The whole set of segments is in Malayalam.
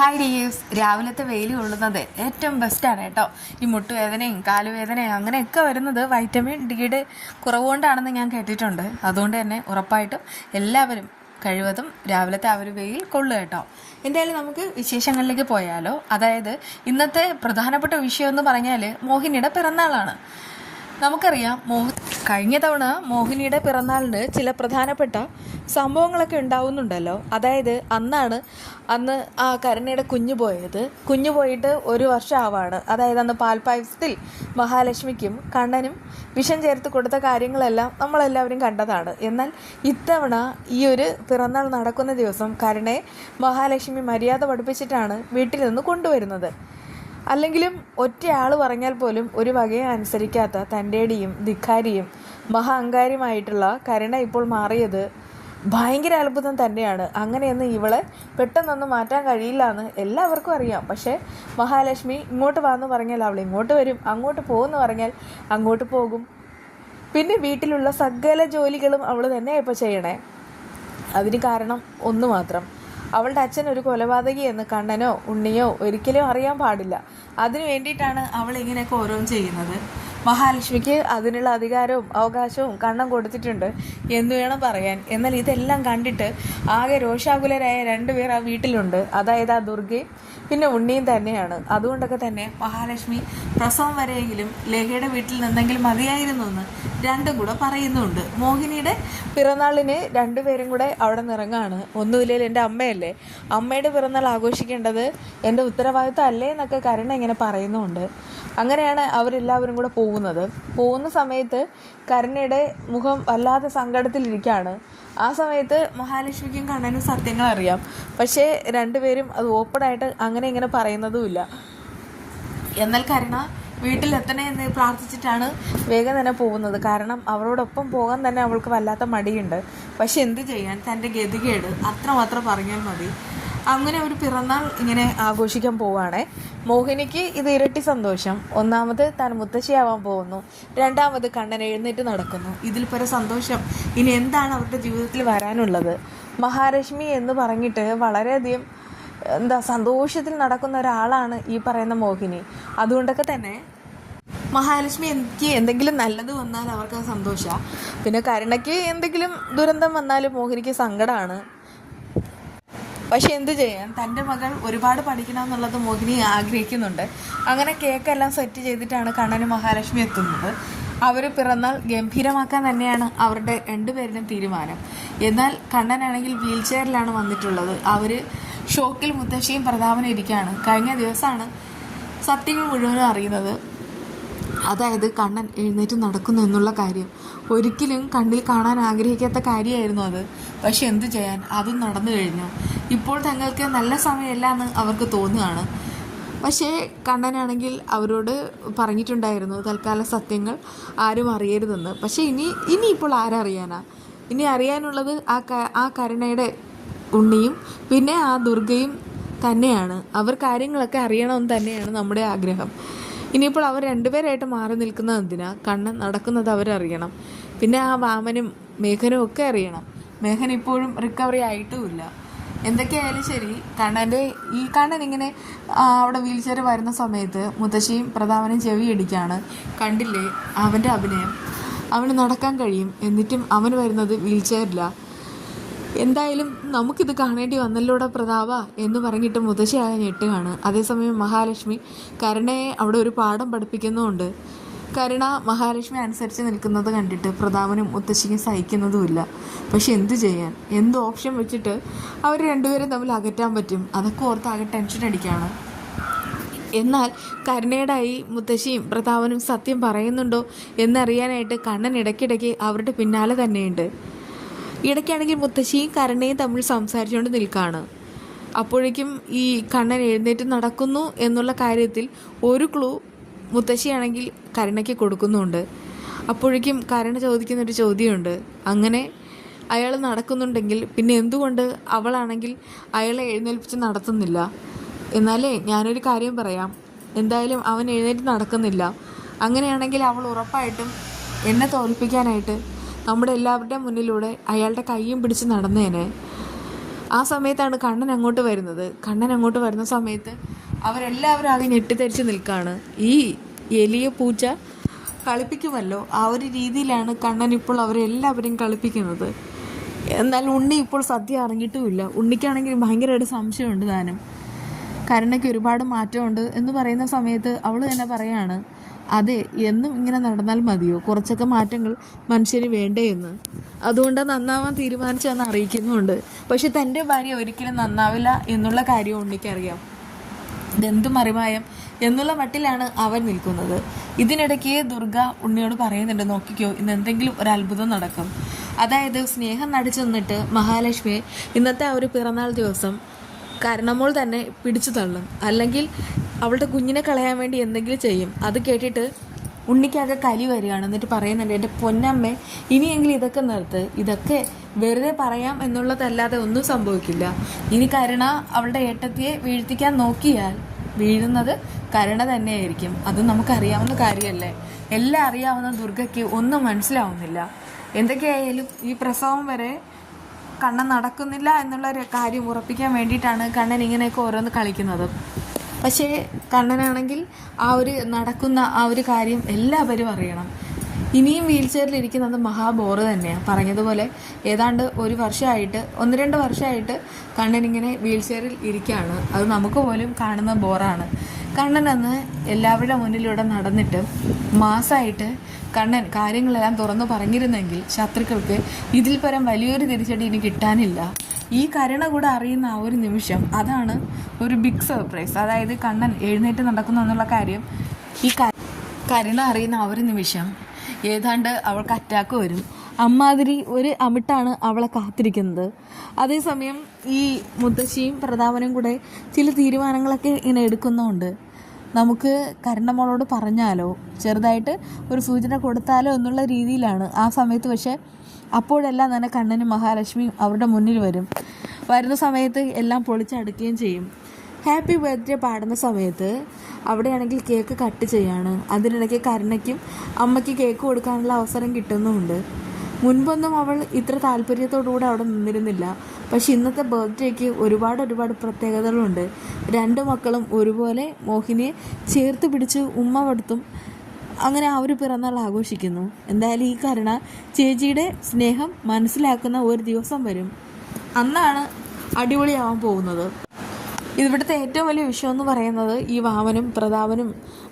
ഹായ് ഡിയേഴ്സ്, രാവിലത്തെ വെയിൽ കൊള്ളുന്നത് ഏറ്റവും ബെസ്റ്റാണ് കേട്ടോ. ഈ മുട്ടുവേദനയും കാലുവേദനയും അങ്ങനെയൊക്കെ വരുന്നത് വൈറ്റമിൻ ഡിയുടെ കുറവുകൊണ്ടാണെന്ന് ഞാൻ കേട്ടിട്ടുണ്ട്. അതുകൊണ്ട് തന്നെ ഉറപ്പായിട്ടും എല്ലാവരും കഴിവതും രാവിലത്തെ ആ ഒരു വെയിൽ കൊള്ളുക കേട്ടോ. എന്തായാലും നമുക്ക് വിശേഷങ്ങളിലേക്ക് പോയാലോ. അതായത് ഇന്നത്തെ പ്രധാനപ്പെട്ട വിഷയം എന്ന് പറഞ്ഞാൽ മോഹിനിയുടെ പിറന്നാളാണ്. നമുക്കറിയാം കഴിഞ്ഞ തവണ മോഹിനിയുടെ പിറന്നാളിന് ചില പ്രധാനപ്പെട്ട സംഭവങ്ങളൊക്കെ ഉണ്ടാവുന്നുണ്ടല്ലോ. അതായത് അന്ന് ആ കരുണയുടെ കുഞ്ഞു പോയിട്ട് ഒരു വർഷം ആവാണ്. അതായത് അന്ന് പാൽപ്പായസത്തിൽ മഹാലക്ഷ്മിക്കും കണ്ണനും വിഷം ചേർത്ത് കൊടുത്ത കാര്യങ്ങളെല്ലാം നമ്മളെല്ലാവരും കണ്ടതാണ്. എന്നാൽ ഇത്തവണ ഈ ഒരു പിറന്നാൾ നടക്കുന്ന ദിവസം കരുണയെ മഹാലക്ഷ്മി മര്യാദ പഠിപ്പിച്ചിട്ടാണ് വീട്ടിൽ നിന്ന് കൊണ്ടുവരുന്നത്. അല്ലെങ്കിലും ഒറ്റയാൾ പറഞ്ഞാൽ പോലും ഒരു വകയെ അനുസരിക്കാത്ത തൻ്റെടിയും ധിക്കാരിയും അഹങ്കാരിയുമായിട്ടുള്ള കരുണ ഇപ്പോൾ മാറിയത് ഭയങ്കര അത്ഭുതം തന്നെയാണ്. അങ്ങനെയൊന്നും ഇവളെ പെട്ടെന്നൊന്നും മാറ്റാൻ കഴിയില്ല എന്ന് എല്ലാവർക്കും അറിയാം. പക്ഷേ മഹാലക്ഷ്മി ഇങ്ങോട്ട് വാന്ന് പറഞ്ഞാൽ അവൾ ഇങ്ങോട്ട് വരും, അങ്ങോട്ട് പോകുമെന്ന് പറഞ്ഞാൽ അങ്ങോട്ട് പോകും. പിന്നെ വീട്ടിലുള്ള സകല ജോലികളും അവൾ തന്നെ ഇപ്പോൾ ചെയ്യണേ. അതിന് കാരണം ഒന്ന് മാത്രം, അവളുടെ അച്ഛൻ ഒരു കൊലപാതകി എന്ന് കണ്ണനോ ഉണ്ണിയോ ഒരിക്കലും അറിയാൻ പാടില്ല. അതിനു വേണ്ടിയിട്ടാണ് അവൾ ഇങ്ങനെയൊക്കെ ഓരോന്ന് ചെയ്യുന്നത്. മഹാലക്ഷ്മിക്ക് അതിനുള്ള അധികാരവും അവകാശവും കണ്ണൻ കൊടുത്തിട്ടുണ്ട് എന്ന് വേണം പറയാൻ. എന്നാൽ ഇതെല്ലാം കണ്ടിട്ട് ആകെ രോഷാകുലരായ രണ്ടുപേർ ആ വീട്ടിലുണ്ട്. അതായത് ആ ദുർഗയും പിന്നെ ഉണ്ണിയും തന്നെയാണ്. അതുകൊണ്ടൊക്കെ തന്നെ മഹാലക്ഷ്മി പ്രസവം വരെയെങ്കിലും ലേഖയുടെ വീട്ടിൽ നിന്നെങ്കിലും മതിയായിരുന്നു എന്ന് രണ്ടും കൂടെ പറയുന്നുണ്ട്. മോഹിനിയുടെ പിറന്നാളിന് രണ്ടുപേരും കൂടെ അവിടെ നിറങ്ങാണ്. ഒന്നുമില്ലെങ്കിൽ എൻ്റെ അമ്മയല്ലേ, അമ്മയുടെ പിറന്നാൾ ആഘോഷിക്കേണ്ടത് എൻ്റെ ഉത്തരവാദിത്തം അല്ലേ എന്നൊക്കെ കരുണ ഇങ്ങനെ പറയുന്നുണ്ട്. അങ്ങനെയാണ് അവരെല്ലാവരും കൂടെ പോകുന്ന സമയത്ത് കരുണയുടെ മുഖം വല്ലാതെ സങ്കടത്തിലിരിക്കുകയാണ്. ആ സമയത്ത് മഹാലക്ഷ്മിക്കും കണ്ണനും സത്യങ്ങൾ അറിയാം. പക്ഷേ രണ്ടുപേരും അത് ഓപ്പണായിട്ട് അങ്ങനെ ഇങ്ങനെ പറയുന്നതുമില്ല. എന്നാൽ കരുണ വീട്ടിലെത്തണേ എന്ന് പ്രാർത്ഥിച്ചിട്ടാണ് വേഗം തന്നെ പോകുന്നത്. കാരണം അവരോടൊപ്പം പോകാൻ തന്നെ അവൾക്ക് വല്ലാത്ത മടിയുണ്ട്. പക്ഷെ എന്ത് ചെയ്യാൻ, തൻ്റെ ഗതികേട് അത്രമാത്രം പറഞ്ഞാൽ മതി. അങ്ങനെ ഒരു പിറന്നാൾ ഇങ്ങനെ ആഘോഷിക്കാൻ പോവുകയാണേ. മോഹിനിക്ക് ഇത് ഇരട്ടി സന്തോഷം. ഒന്നാമത് താൻ മുത്തശ്ശിയാവാൻ പോകുന്നു, രണ്ടാമത് കണ്ണൻ എഴുന്നേറ്റ് നടക്കുന്നു. ഇതിൽ പര സന്തോഷം ഇനി എന്താണ് അവരുടെ ജീവിതത്തിൽ വരാനുള്ളത്? മഹാലക്ഷ്മി എന്ന് പറഞ്ഞിട്ട് വളരെയധികം സന്തോഷത്തിൽ നടക്കുന്ന ഒരാളാണ് ഈ പറയുന്ന മോഹിനി. അതുകൊണ്ടൊക്കെ തന്നെ മഹാലക്ഷ്മി എനിക്ക് എന്തെങ്കിലും നല്ലത് വന്നാൽ അവർക്ക് സന്തോഷമാണ്. പിന്നെ കരുണയ്ക്ക് എന്തെങ്കിലും ദുരന്തം വന്നാലും മോഹിനിക്ക് സങ്കടമാണ്. പക്ഷെ എന്ത് ചെയ്യാൻ, തൻ്റെ മകൾ ഒരുപാട് പഠിക്കണം എന്നുള്ളത് മോഹിനി ആഗ്രഹിക്കുന്നുണ്ട്. അങ്ങനെ കേക്കെല്ലാം സെറ്റ് ചെയ്തിട്ടാണ് കണ്ണനും മഹാലക്ഷ്മി എത്തുന്നത്. അവർ പിറന്നാൾ ഗംഭീരമാക്കാൻ തന്നെയാണ് അവരുടെ രണ്ടുപേരുടെയും തീരുമാനം. എന്നാൽ കണ്ണനാണെങ്കിൽ വീൽ ചെയറിലാണ് വന്നിട്ടുള്ളത്. അവർ ഷോക്കിൽ മുത്തശ്ശിയും പ്രതാപനും ഇരിക്കുകയാണ്. കഴിഞ്ഞ ദിവസമാണ് സത്യങ്ങൾ മുഴുവനും അറിയുന്നത്. അതായത് കണ്ണൻ എഴുന്നേറ്റ് നടക്കുന്നു എന്നുള്ള കാര്യം. ഒരിക്കലും കണ്ണിൽ കാണാൻ ആഗ്രഹിക്കാത്ത കാര്യമായിരുന്നു അത്. പക്ഷെ എന്തു ചെയ്യാൻ, അതും നടന്നു കഴിഞ്ഞു. ഇപ്പോൾ തങ്ങൾക്ക് നല്ല സമയമല്ല എന്ന് അവർക്ക് തോന്നുകയാണ്. പക്ഷേ കണ്ണനാണെങ്കിൽ അവരോട് പറഞ്ഞിട്ടുണ്ടായിരുന്നു തൽക്കാല സത്യങ്ങൾ ആരും അറിയരുതെന്ന്. പക്ഷേ ഇനിയിപ്പോൾ ആരറിയാനാ? ഇനി അറിയാനുള്ളത് ആ കരുണയുടെ ഉണ്ണിയും പിന്നെ ആ ദുർഗയും തന്നെയാണ്. അവർ കാര്യങ്ങളൊക്കെ അറിയണമെന്ന് തന്നെയാണ് നമ്മുടെ ആഗ്രഹം. ഇനിയിപ്പോൾ അവർ രണ്ടുപേരായിട്ട് മാറി നിൽക്കുന്നത് എന്തിനാ? കണ്ണൻ നടക്കുന്നത് അവരറിയണം. പിന്നെ ആ വാമനും മേഘനും ഒക്കെ അറിയണം. മേഘൻ ഇപ്പോഴും റിക്കവറി ആയിട്ടുമില്ല. എന്തൊക്കെയായാലും ശരി, കണ്ണൻ ഇങ്ങനെ അവിടെ വീൽ ചെയർ വരുന്ന സമയത്ത് മുത്തശ്ശിയും പ്രതാപനും ചെവി അടിക്കുകയാണ്. കണ്ടില്ലേ അവൻ്റെ അഭിനയം? അവന് നടക്കാൻ കഴിയും, എന്നിട്ടും അവൻ വരുന്നത് വീൽ ചെയറിലാണ്. എന്തായാലും നമുക്കിത് കാണേണ്ടി വന്നല്ലോടെ പ്രതാപ എന്ന് പറഞ്ഞിട്ട് മുത്തശ്ശിയായ ഞെട്ടുകയാണ്. അതേസമയം മഹാലക്ഷ്മി കരുണയെ അവിടെ ഒരു പാഠം പഠിപ്പിക്കുന്നുമുണ്ട്. കരുണ മഹാലക്ഷ്മി അനുസരിച്ച് നിൽക്കുന്നത് കണ്ടിട്ട് പ്രതാപനും മുത്തശ്ശിക്കും സഹിക്കുന്നതുമില്ല. പക്ഷെ എന്തു ചെയ്യാൻ, എന്ത് ഓപ്ഷൻ വെച്ചിട്ട് അവർ രണ്ടുപേരും തമ്മിൽ അകറ്റാൻ പറ്റും? അതൊക്കെ ഓർത്ത് ആകെ ടെൻഷൻ അടിക്കുകയാണ്. എന്നാൽ കരുണയുടെയായി മുത്തശ്ശിയും പ്രതാപനും സത്യം പറയുന്നുണ്ടോ എന്നറിയാനായിട്ട് കണ്ണൻ ഇടയ്ക്കിടയ്ക്ക് അവരുടെ പിന്നാലെ തന്നെയുണ്ട്. ഇടയ്ക്കാണെങ്കിൽ മുത്തശ്ശിയും കരുണയും തമ്മിൽ സംസാരിച്ചുകൊണ്ട് നിൽക്കുകയാണ്. അപ്പോഴേക്കും ഈ കണ്ണൻ എഴുന്നേറ്റ് നടക്കുന്നു എന്നുള്ള കാര്യത്തിൽ ഒരു ക്ലൂ മുത്തശ്ശിയാണെങ്കിൽ കരുണയ്ക്ക് കൊടുക്കുന്നുണ്ട്. അപ്പോഴേക്കും കരുണ ചോദിക്കുന്നൊരു ചോദ്യമുണ്ട്. അങ്ങനെ അയാൾ നടക്കുന്നുണ്ടെങ്കിൽ പിന്നെ എന്തുകൊണ്ട് അവളാണെങ്കിൽ അയാളെ എഴുന്നേൽപ്പിച്ച് നടത്തുന്നില്ല? എന്നാലേ ഞാനൊരു കാര്യം പറയാം, എന്തായാലും അവൻ എഴുന്നേറ്റ് നടക്കുന്നില്ല. അങ്ങനെയാണെങ്കിൽ അവൾ ഉറപ്പായിട്ടും എന്നെ തോൽപ്പിക്കാനായിട്ട് നമ്മുടെ എല്ലാവരുടെയും മുന്നിലൂടെ അയാളുടെ കൈയും പിടിച്ച് നടന്നേനെ. ആ സമയത്താണ് കണ്ണൻ അങ്ങോട്ട് വരുന്നത്. കണ്ണൻ അങ്ങോട്ട് വരുന്ന സമയത്ത് അവരെല്ലാവരും ആകെ ഞെട്ടിത്തരിച്ച് നിൽക്കുകയാണ്. ഈ എലിയ പൂച്ച കളിപ്പിക്കുമല്ലോ, ആ ഒരു രീതിയിലാണ് കണ്ണൻ ഇപ്പോൾ അവരെല്ലാവരെയും കളിപ്പിക്കുന്നത്. എന്നാൽ ഉണ്ണി ഇപ്പോൾ സത്യം അറിഞ്ഞിട്ടുമില്ല. ഉണ്ണിക്കാണെങ്കിൽ ഭയങ്കരമായിട്ട് സംശയമുണ്ട് താനും. കരുണയ്ക്ക് ഒരുപാട് മാറ്റമുണ്ട് എന്ന് പറയുന്ന സമയത്ത് അവൾ തന്നെ പറയാണ്, അതെ, എന്നും ഇങ്ങനെ നടന്നാൽ മതിയോ, കുറച്ചൊക്കെ മാറ്റങ്ങൾ മനുഷ്യന് വേണ്ടേ എന്ന്. അതുകൊണ്ട് നന്നാവാൻ തീരുമാനിച്ചതെന്ന് അറിയിക്കുന്നുണ്ട്. പക്ഷെ തൻ്റെ ഭാര്യ ഒരിക്കലും നന്നാവില്ല എന്നുള്ള കാര്യം ഉണ്ണിക്കറിയാം. ഇതെന്തു മറിമായം എന്നുള്ള മട്ടിലാണ് അവൻ നിൽക്കുന്നത്. ഇതിനിടയ്ക്ക് ദുർഗ ഉണ്ണിയോട് പറയുന്നുണ്ട്, നോക്കിക്കോ, ഇന്ന് എന്തെങ്കിലും ഒരു അത്ഭുതം നടക്കും. അതായത് സ്നേഹം നടിച്ചു നിന്നിട്ട് മഹാലക്ഷ്മിയെ ഇന്നത്തെ ആ ഒരു പിറന്നാൾ ദിവസം കരുണമോൾ തന്നെ പിടിച്ചു തള്ളും, അല്ലെങ്കിൽ അവളുടെ കുഞ്ഞിനെ കളയാൻ വേണ്ടി എന്തെങ്കിലും ചെയ്യും. അത് കേട്ടിട്ട് ഉണ്ണിക്കാകെ കലി വരികയാണ്. എന്നിട്ട് പറയുന്നുണ്ട്, എൻ്റെ പൊന്നമ്മേ, ഇനിയെങ്കിലും ഇതൊക്കെ നിർത്ത്, ഇതൊക്കെ വെറുതെ പറയാം എന്നുള്ളതല്ലാതെ ഒന്നും സംഭവിക്കില്ല. ഇനി കരുണ അവളുടെ ഏട്ടത്തിയെ വീഴ്ത്തിക്കാൻ നോക്കിയാൽ വീഴുന്നത് കരുണ തന്നെയായിരിക്കും. അത് നമുക്കറിയാവുന്ന കാര്യമല്ലേ. എല്ലാം അറിയാവുന്ന ദുർഗയ്ക്ക് ഒന്നും മനസ്സിലാവുന്നില്ല. എന്തൊക്കെയായാലും ഈ പ്രസവം വരെ കണ്ണൻ നടക്കുന്നില്ല എന്നുള്ള ഒരു കാര്യം ഉറപ്പിക്കാൻ വേണ്ടിയിട്ടാണ് കണ്ണൻ ഇങ്ങനെയൊക്കെ ഓരോന്ന് കളിക്കുന്നത്. പക്ഷേ കണ്ണനാണെങ്കിൽ ആ ഒരു നടക്കുന്ന ആ ഒരു കാര്യം എല്ലാവരും അറിയണം. ഇനിയും വീൽ ചെയറിലിരിക്കുന്നത് മഹാബോറ് തന്നെയാണ്. പറഞ്ഞതുപോലെ ഏതാണ്ട് 1-2 വർഷമായിട്ട് കണ്ണനിങ്ങനെ വീൽ ചെയറിൽ ഇരിക്കുകയാണ്. അത് നമുക്ക് പോലും കാണുന്ന ബോറാണ്. കണ്ണനന്ന് എല്ലാവരുടെ മുന്നിലൂടെ നടന്നിട്ട് മാസമായിട്ട് കണ്ണൻ കാര്യങ്ങളെല്ലാം തുറന്നു പറഞ്ഞിരുന്നെങ്കിൽ ശത്രുക്കൾക്ക് ഇതിൽ പരം വലിയൊരു തിരിച്ചടി ഇനി കിട്ടാനില്ല. ഈ കരുണ കൂടെ അറിയുന്ന ആ ഒരു നിമിഷം, അതാണ് ഒരു ബിഗ് സർപ്രൈസ്. അതായത് കണ്ണൻ എഴുന്നേറ്റ് നടക്കുന്നു എന്നുള്ള കാര്യം ഈ കരുണ അറിയുന്ന ആ ഒരു നിമിഷം ഏതാണ്ട് അവൾക്ക് അറ്റാക്ക് വരും. അമ്മാതിരി ഒരു അമിട്ടാണ് അവളെ കാത്തിരിക്കുന്നത്. അതേസമയം ഈ മുത്തശ്ശിയും പ്രതാപനും കൂടെ ചില തീരുമാനങ്ങളൊക്കെ ഇങ്ങനെ എടുക്കുന്നുണ്ട്. നമുക്ക് കരുണമോളോട് പറഞ്ഞാലോ, ചെറുതായിട്ട് ഒരു സൂചന കൊടുത്താലോ എന്നുള്ള രീതിയിലാണ് ആ സമയത്ത്. പക്ഷേ അപ്പോഴെല്ലാം തന്നെ കണ്ണനും മഹാലക്ഷ്മിയും അവരുടെ മുന്നിൽ വരുന്ന സമയത്ത് എല്ലാം പൊളിച്ചടുക്കുകയും ചെയ്യും. ഹാപ്പി ബർത്ത്ഡേ പാടുന്ന സമയത്ത് അവിടെയാണെങ്കിൽ കേക്ക് കട്ട് ചെയ്യാണ്. അതിനിടയ്ക്ക് കരുണയ്ക്കും അമ്മയ്ക്ക് കേക്ക് കൊടുക്കാനുള്ള അവസരം കിട്ടുന്നുമുണ്ട്. മുൻപൊന്നും അവൾ ഇത്ര താല്പര്യത്തോടുകൂടെ അവിടെ നിന്നിരുന്നില്ല. പക്ഷെ ഇന്നത്തെ ബർത്ത്ഡേക്ക് ഒരുപാട് പ്രത്യേകതകളുണ്ട്. 2 മക്കളും ഒരുപോലെ മോഹിനിയെ ചേർത്ത് പിടിച്ച് ഉമ്മ കൊടുത്തും അങ്ങനെ ആ ഒരു പിറന്നാൾ ആഘോഷിക്കുന്നു. എന്തായാലും ഈ കരുണ ചേച്ചിയുടെ സ്നേഹം മനസ്സിലാക്കുന്ന ഒരു ദിവസം വരും. അന്നാണ് അടിപൊളിയാവാൻ പോകുന്നത്. ഇവിടുത്തെ ഏറ്റവും വലിയ വിഷയം എന്ന് പറയുന്നത് ഈ വാമനും പ്രതാപനും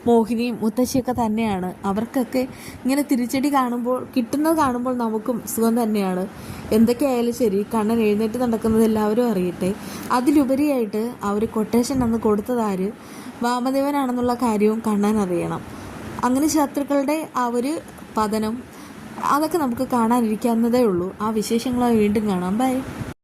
മോഹിനിയും മുത്തശ്ശിയൊക്കെ തന്നെയാണ്. അവർക്കൊക്കെ ഇങ്ങനെ തിരിച്ചടി കിട്ടുന്നത് കാണുമ്പോൾ നമുക്കും സുഖം തന്നെയാണ്. എന്തൊക്കെയായാലും ശരി, കണ്ണൻ എഴുന്നേറ്റ് നടക്കുന്നത് എല്ലാവരും അറിയട്ടെ. അതിലുപരിയായിട്ട് ആ ഒരു കൊട്ടേഷൻ അന്ന് കൊടുത്തതാര് വാമദേവനാണെന്നുള്ള കാര്യവും കണ്ണൻ അറിയണം. അങ്ങനെ ശത്രുക്കളുടെ ആ ഒരു പതനം അതൊക്കെ നമുക്ക് കാണാനിരിക്കാവുന്നതേ ഉള്ളൂ. ആ വിശേഷങ്ങൾ വീണ്ടും കാണാം. ബൈ.